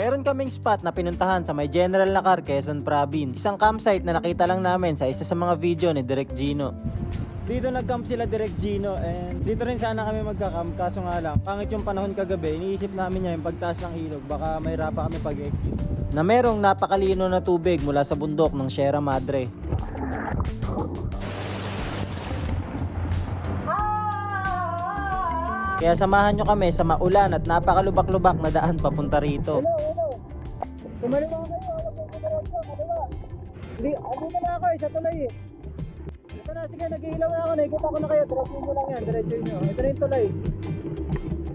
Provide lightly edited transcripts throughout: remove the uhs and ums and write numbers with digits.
Meron kaming spot na pinuntahan sa may General Nakar, Quezon Province. Isang campsite na nakita lang namin sa isa sa mga video ni Direk Gino. Dito nag-camp sila Direk Gino and dito rin sana kami magka-camp, kaso nga lang pangit yung panahon kagabi. Iniisip namin niya yung pagtaas ng ilog, baka mahirapan kami pag-exit. Na merong napakalino na tubig mula sa bundok ng Sierra Madre. Kaya samahan nyo kami sa maulan at napakalubak-lubak na daan papunta rito. Tumali mo kayo, hindi, andito na ako sa tulay eh. Ito na, sige, nag-iilaw na ako, nakikita ko na kayo, diretso nyo lang yan, diretso nyo. Ito rin tulay.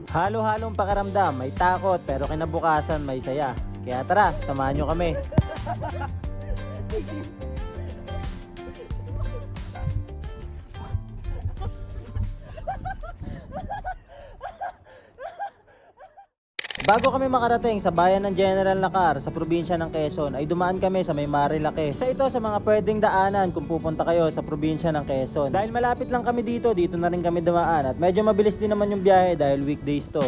Halo-halong pakaramdam, may takot pero kinabukasan may saya. Kaya tara, samahan nyo kami. Bago kami makarating sa bayan ng General Nakar sa probinsya ng Quezon ay dumaan kami sa may Marilake. Isa ito sa mga pwedeng daanan kung pupunta kayo sa probinsya ng Quezon. Dahil malapit lang kami dito na rin kami dumaan at medyo mabilis din naman yung biyahe dahil weekdays to.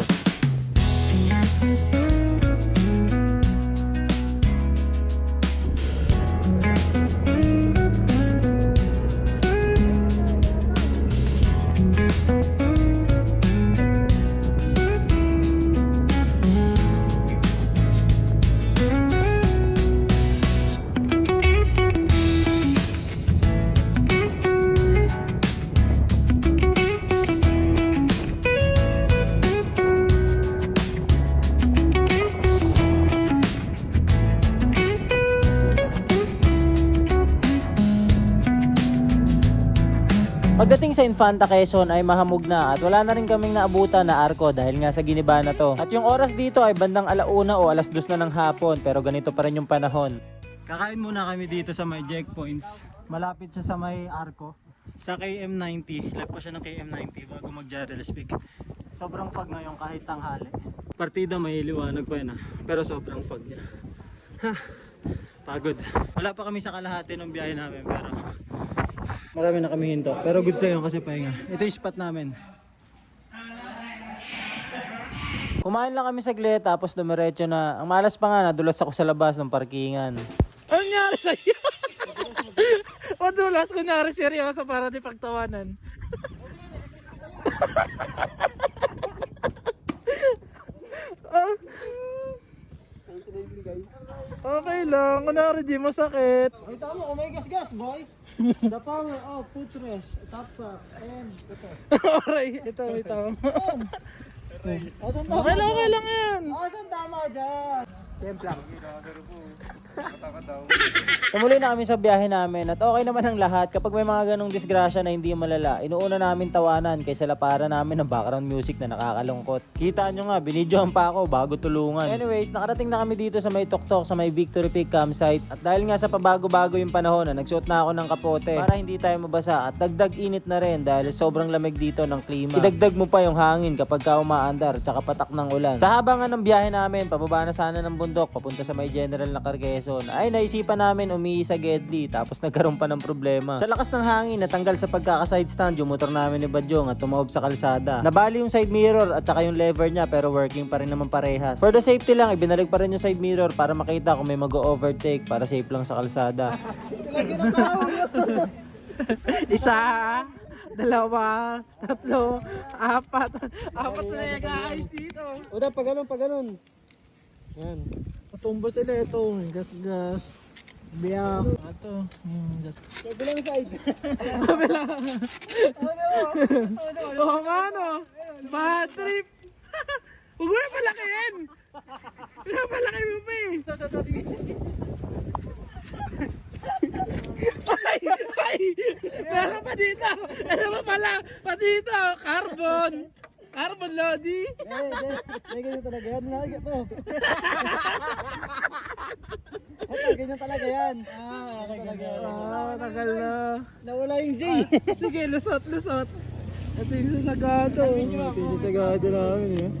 Pagdating sa Infanta Quezon ay mahamog na at wala na rin kaming naabutan na arko dahil nga sa giniba na to. At yung oras dito ay bandang 1:00 o 2:00 na ng hapon pero ganito pa rin yung panahon. Kakain muna kami dito sa may checkpoints. Malapit siya sa may arko. Sa KM90, lagpo siya ng KM90 bago mag-Jarrell Peak. Sobrang fog ngayon kahit tanghali. Partida may liwanag pa yun pero sobrang fog niya. Pagod. Wala pa kami sa kalahati ng biyahe namin pero marami na kami hinto. Pero goods na yun kasi pahinga. Ito yung spot namin. Kumain lang kami saglit tapos dumiretso na. Ang malas pa nga, nadulas ako sa labas ng parkingan. Ano nangyari sa'yo? Madulas, kunyari seryoso para di pagtawanan. Okay lang, kunwari di masakit. Ay tama, kung may gas-gas boy. The power of footrest, top box, and ito. Alright, ito. Asan tama? Okay lang yan. Asan tama dyan? Siyempre lang. Tumuloy na kami sa biyahe namin at okay naman ang lahat. Kapag may mga ganong disgrasya na hindi malala, inuuna namin tawanan kaysa lapara namin ng background music na nakakalungkot. Kita nyo nga, binidyohan pa ako bago tulungan. Anyways, nakarating na kami dito sa may Toktok sa may Victory Peak campsite. At dahil nga sa pabago-bago yung panahon na nagsuot na ako ng kapote para hindi tayo mabasa at dagdag init na rin dahil sobrang lamig dito ng klima. Idagdag mo pa yung hangin kapag ka umaandar tsaka patak ng ulan. Sa haba nga ng biyahe namin, pababa na sana ng bundok papunta sa may General Nakar, Quezon, ay naisipan namin umihi sa Gedli tapos nagkaroon pa ng problema. Sa lakas ng hangin natanggal sa pagkaka-side stand yung motor namin ni Badyong at tumaob sa kalsada. Nabali yung side mirror at saka yung lever niya pero working pa rin naman parehas. For the safety lang, ibinalig pa rin yung side mirror para makita kung may mag-overtake para safe lang sa kalsada. Isa, dalawa, tatlo, apat na nag-aayos dito. O da, pag ganun. Yan. Natumba sila ito, gas. Biyak. Ito, gas. Kabilang side. Kabilang. Oo nga no. Bad trip. Huwag mo na palakihin. Pinapalaki mo pa eh. Ay! Meron pa dito! Ano pa pala? Pa dito! Carbon! Carbon Lodi! May ganyan talaga yan. Ito, ganyan talaga yan. Tagal na. Nawala yung Z. Sige, lusot. Ito yung sasagado. Ito yung sagado namin eh.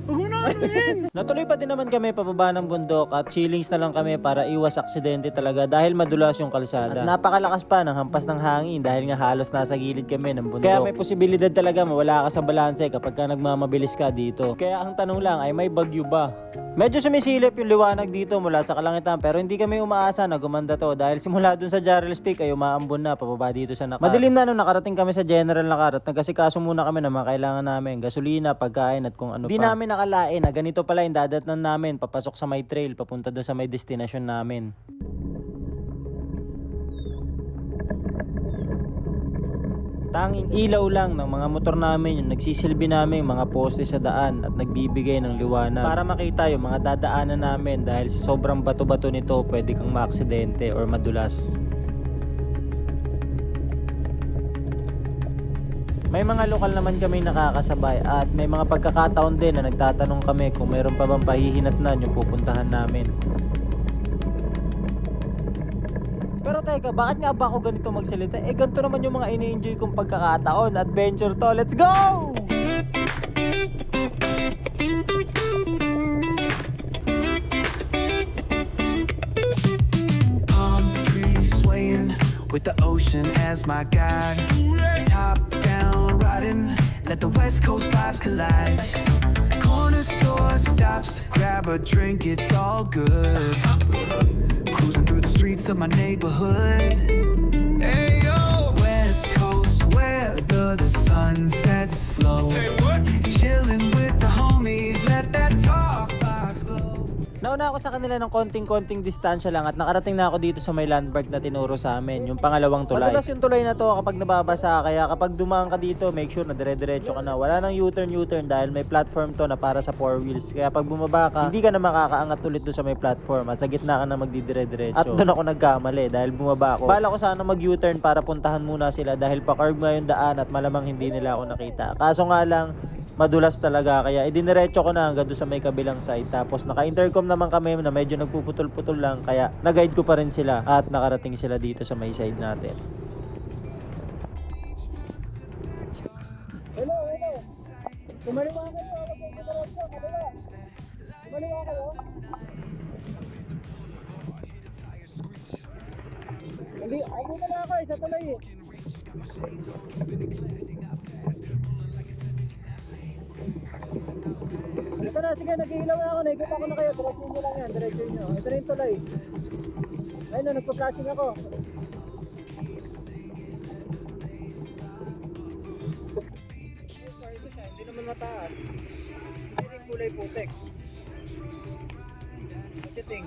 Huwag mo na anuhin! Natuloy pa din naman kami pababa ng bundok at chillings na lang kami para iwas aksidente talaga dahil madulas yung kalsada. At napakalakas pa ng hampas ng hangin dahil nga halos nasa gilid kami ng bundok. Kaya may posibilidad talaga mawala ka sa balanse kapag ka nagmamabilis ka dito. Kaya ang tanong lang ay may bagyo ba? Medyo sumisilip yung liwanag dito mula sa kalangitan pero hindi kami umaasa na gumanda to dahil simula dun sa Jarrell's Peak ay umaambon na pababa dito sa Nakar. Madilim na nung nakarating kami sa General Nakar at nagkasikaso muna kami ng mga kailangan namin, gasolina, pagkain at kung ano pa. Di namin nakalain na ganito pala yung dadatnan namin papasok sa may trail papunta dun sa may destination namin. Tanging ilaw lang ng mga motor namin yung nagsisilbi namin mga poste sa daan at nagbibigay ng liwanag para makita yung mga dadaanan namin dahil sa sobrang bato-bato nito pwede kang maaksidente or madulas. May mga lokal naman kami nakakasabay at may mga pagkakataon din na nagtatanong kami kung mayroon pa bang pahihinatnan yung pupuntahan namin. Pero teka, bakit nga ba ako ganito magsalita? Eh ganito naman yung mga ini-enjoy kong pagkakataon. Adventure to, let's go! Palm trees swaying with the ocean as my guide. Top down riding, let the west coast vibes collide. Corner store stops, grab a drink, it's all good. Cruising through the streets of my neighborhood. Hey yo, West Coast weather, the sun sets slow. Chilling with the homies, let that talk box glow. Nauna ako sa kanila ng konting-konting distansya lang at nakarating na ako dito sa may landmark na tinuro sa amin, yung pangalawang tulay. Madalas yung tulay na to kapag nababasa, kaya kapag dumaan ka dito, make sure na dire-diretso ka na. Wala nang U-turn dahil may platform to na para sa 4 wheels. Kaya pag bumaba ka, hindi ka na makakaangat ulit doon sa may platform at sa gitna ka na magdidire-diretso. At doon ako nagkamali dahil bumaba ako. Bala ko sana mag U-turn para puntahan muna sila dahil pa-curve nga yung daan at malamang hindi nila ako nakita. Kaso nga lang, madulas talaga kaya idiniretso ko na hanggang doon sa may kabilang side. Tapos naka-intercom naman kami na medyo nagpuputol-putol lang kaya nag-guide ko pa rin sila at nakarating sila dito sa may side natin. Hello. Kumaliwa kayo. Kumaliwa kayo. Hindi, ako na ako sa tulay eh. Ito na, sige, nag-iilaw na ako. Naikot ako na kayo. Diretso nyo lang yan. Diretso nyo. Ito na yung tulay. Ayun na, nagpa-flashing ako. Hindi naman mataas. Hindi rin kulay putek. Siting.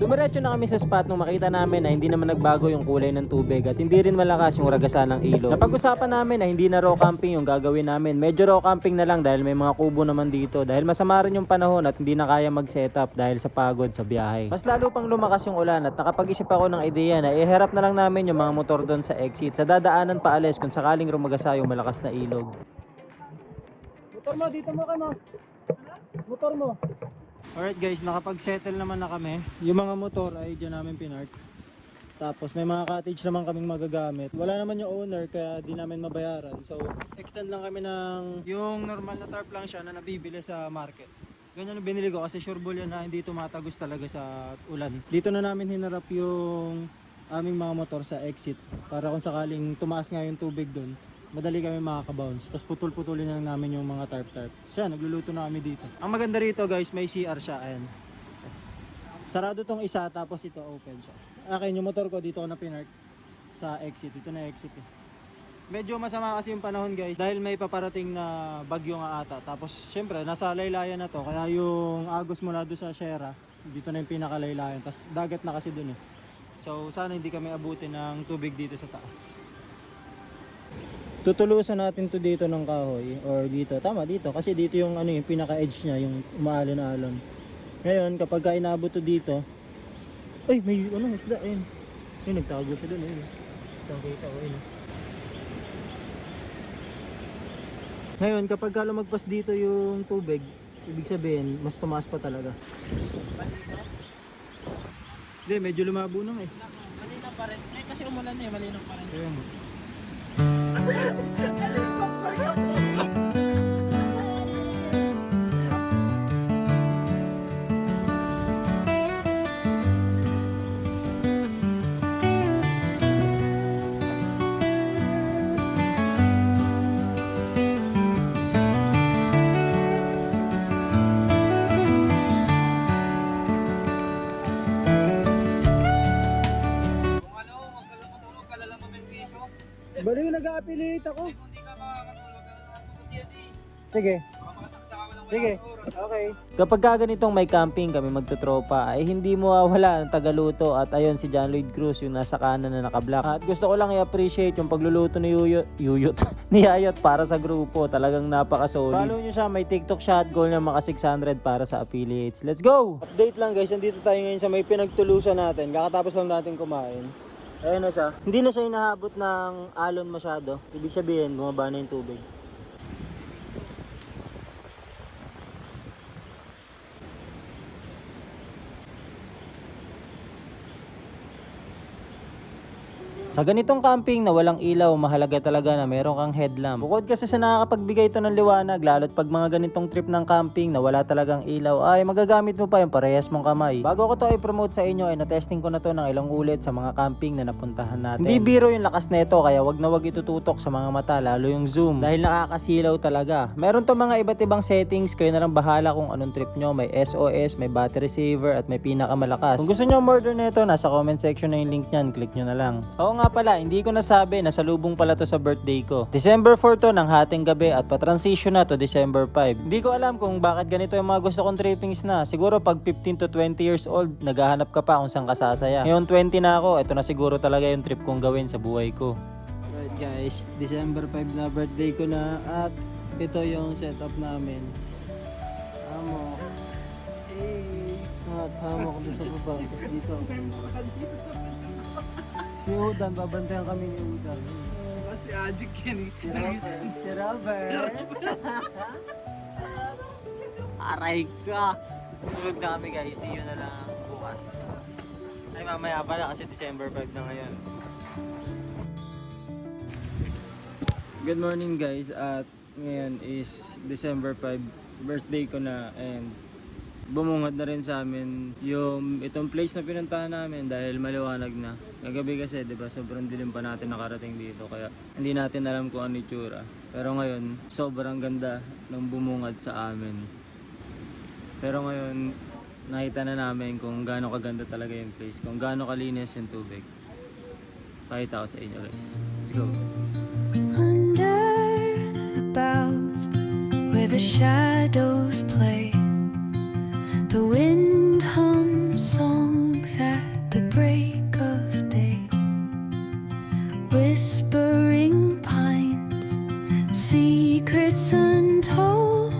Dumiretso na kami sa spot nung makita namin na hindi naman nagbago yung kulay ng tubig at hindi rin malakas yung ragasan ng ilog. Napag-usapan namin na hindi na raw camping yung gagawin namin. Medyo raw camping na lang dahil may mga kubo naman dito dahil masama rin yung panahon at hindi na kaya mag-setup dahil sa pagod sa biyahe. Mas lalo pang lumakas yung ulan at nakapag-isip ako ng ideya na iharap na lang namin yung mga motor doon sa exit sa dadaanan paalis kung sakaling rumagasa yung malakas na ilog. Motor mo, dito mo ka mo. Motor mo. Alright guys, nakapag-settle naman na kami. Yung mga motor ay dyan namin pinark. Tapos may mga cottage naman kaming magagamit. Wala naman yung owner kaya di namin mabayaran. So extend lang kami ng yung normal na tarp lang siya na nabibili sa market. Ganyan yung binili ko kasi sure ball yan na hindi tumatagos talaga sa ulan. Dito na namin hinarap yung aming mga motor sa exit. Para kung sakaling tumaas nga yung tubig doon, madali kami makaka-bounce. Tapos putol-putulin na lang namin yung mga tarp-tarp. Siya, nagluluto na kami dito. Ang maganda rito guys, may CR siya. Ayan. Sarado tong isa, tapos ito open siya. Akin, yung motor ko dito ko na pinark sa exit. Ito na exit eh. Medyo masama kasi yung panahon guys dahil may paparating na bagyo nga ata. Tapos syempre, nasa laylayan na to. Kaya yung agos mula doon sa Sierra, dito na yung pinakalaylayan. Tapos dagat na kasi dun eh. So sana hindi kami abutin ng tubig dito sa taas. Tutulusan natin to dito ng kahoy or dito. Tama dito kasi dito yung ano yung pinaka-edge niya, yung umaalon-alon. Ngayon, kapag ka inabot to dito, ay may ano isda ayun. Ayun nagtago siya doon ayun. Nakita ko ayun. Ngayon, kapag ka lumagpas dito yung tubig, ibig sabihin, mas tumaas pa talaga. Hindi, medyo lumabo na eh. Malinaw pa rin. Eh, kasi umulan na eh, malinaw pa rin. Ayun. Baliw, nag-a-affiliate ako. Kung di ka makakatulog, kasi yan eh. Sige. Makakasaksa ka lang Sige. walang oras. Okay. Kapag ganitong may camping kami magtutropa, ay hindi mo mawawala ang tagaluto. At ayun, si John Lloyd Cruz, yung nasa kanan na naka-black. At gusto ko lang i-appreciate yung pagluluto ni Yuyot ni Yayot para sa grupo. Talagang napaka-solid. Follow nyo siya, may TikTok shot goal niya maka 600 para sa affiliates. Let's go! Update lang guys, nandito tayo ngayon sa may pinagtulusan natin. Kakatapos lang natin kumain. Ayun na siya. Hindi na siya inahabot ng alon masyado. Ibig sabihin, bumaba na yung tubig. Sa ganitong camping na walang ilaw, mahalaga talaga na meron kang headlamp. Bukod kasi sa nakakapagbigay ito ng liwanag, lalo't pag mga ganitong trip ng camping na wala talagang ilaw, ay magagamit mo pa yung parehas mong kamay. Bago ko to i-promote sa inyo, ay na-testing ko na to ng ilang ulit sa mga camping na napuntahan natin. Hindi biro yung lakas nito, kaya wag na wag itututok sa mga mata, lalo yung zoom. Dahil nakakasilaw talaga. Meron to mga iba't ibang settings, kayo na lang bahala kung anong trip nyo. May SOS, may battery saver, at may pinakamalakas. Kung gusto nyo order nito, nasa comment section na yung link nyan, click nyo na lang. Oo nga pala, hindi ko nasabi, nasalubong pala to sa birthday ko. December 4 to ng hating gabi at pa-transition na to December 5. Hindi ko alam kung bakit ganito yung mga gusto kong trippings na. Siguro pag 15 to 20 years old, naghahanap ka pa kung saan ka sasaya. Ngayon 20 na ako, ito na siguro talaga yung trip kong gawin sa buhay ko. Right guys, December 5 na birthday ko na at ito yung setup namin. Hamok. At hamok doon sa baba. Tapos dito. Si Udan, babantayan kami ni Udan. Si Adik yan eh. Si Robert. Aray ka. Tulog na kami guys. See you na lang bukas. Ay mamaya pala kasi December 5 na ngayon. Good morning guys. At ngayon is December 5. Birthday ko na and bumungad na rin sa amin yung itong place na pinuntahan namin dahil maliwanag na. Kagabi kasi, di ba, sobrang dilim pa natin nakarating dito kaya hindi natin alam kung ano itsura. Pero ngayon, sobrang ganda ng bumungad sa amin. Pero ngayon, nakita na namin kung gaano kaganda talaga yung place, kung gaano kalinis yung tubig. Pakita ko sa inyo guys. Let's go! Under the boughs where the shadows play, the wind hums songs at the break of day. Whispering pines, secrets untold,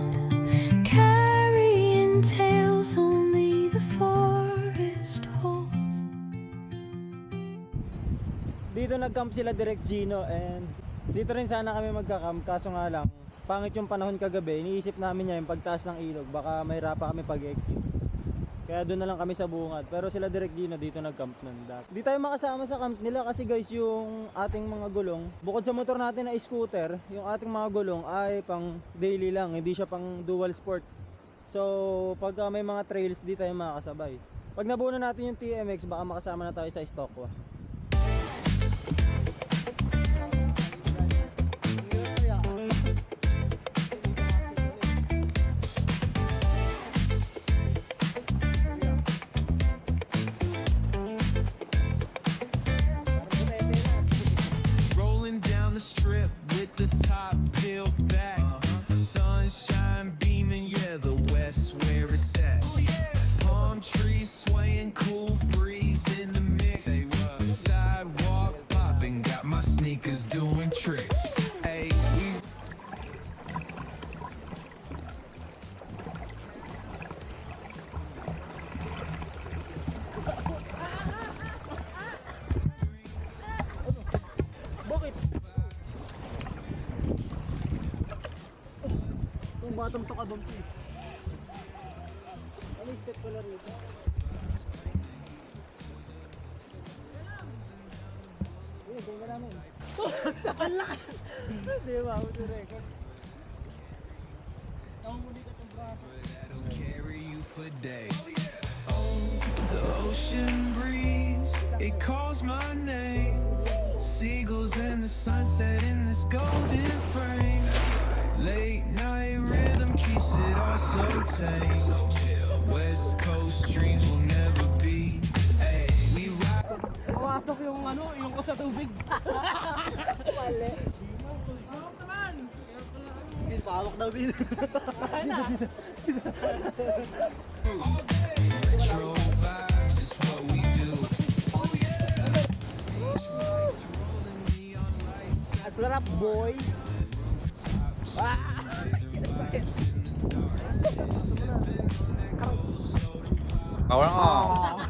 carrying tales only the forest holds. Dito nag-camp sila Direk Gino and dito rin sana kami magka-camp kaso nga lang pangit yung panahon kagabi. Iniisip namin niya yung pagtaas ng ilog, baka mahirapan kami pag-exit. Kaya doon na lang kami sa bungad. Pero sila Direk Gino dito nag-camp nun dati. Di tayo makasama sa camp nila kasi guys yung ating mga gulong, bukod sa motor natin na scooter, yung ating mga gulong ay pang daily lang, hindi siya pang dual sport. So pag may mga trails di tayo makakasabay. Pag nabuo na natin yung TMX, baka makasama na tayo sa Stockwa. Rolling down the strip with the top peeled back. Sunshine beaming, yeah, the west where it's at. Palm trees swaying, cool breeze in the mix. Sidewalk popping, got my sneakers doing tricks. Hey, we Bakit? Yung batang to kadumpi. Ano yung step pala rito? Eh, gawin namin. Ang lakas! Hindi ba? Ako yung record. Nakahuli ka itong braso. that'll carry you for days. Oh, the ocean breeze, it calls my name. Seagulls in the sunset in this golden frame. Late night rhythm keeps it all so tame. West Coast dreams will never be. Hey, we ride. Pumasok yung ano, yung ko sa tubig. Pawak daw bin. Retro vibes is what we do. At sarap, boy. Power on.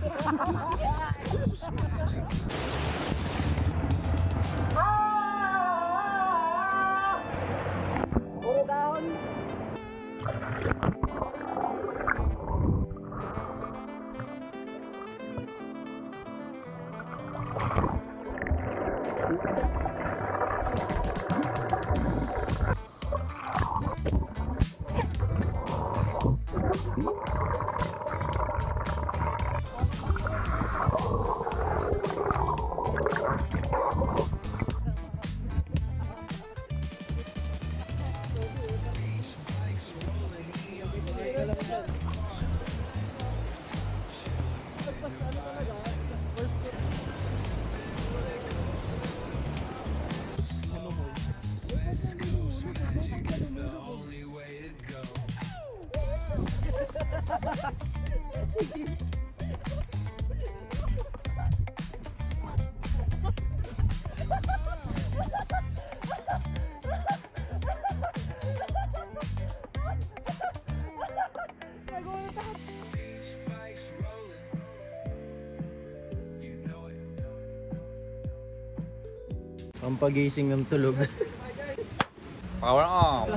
Pampagising ng tulog. Power on.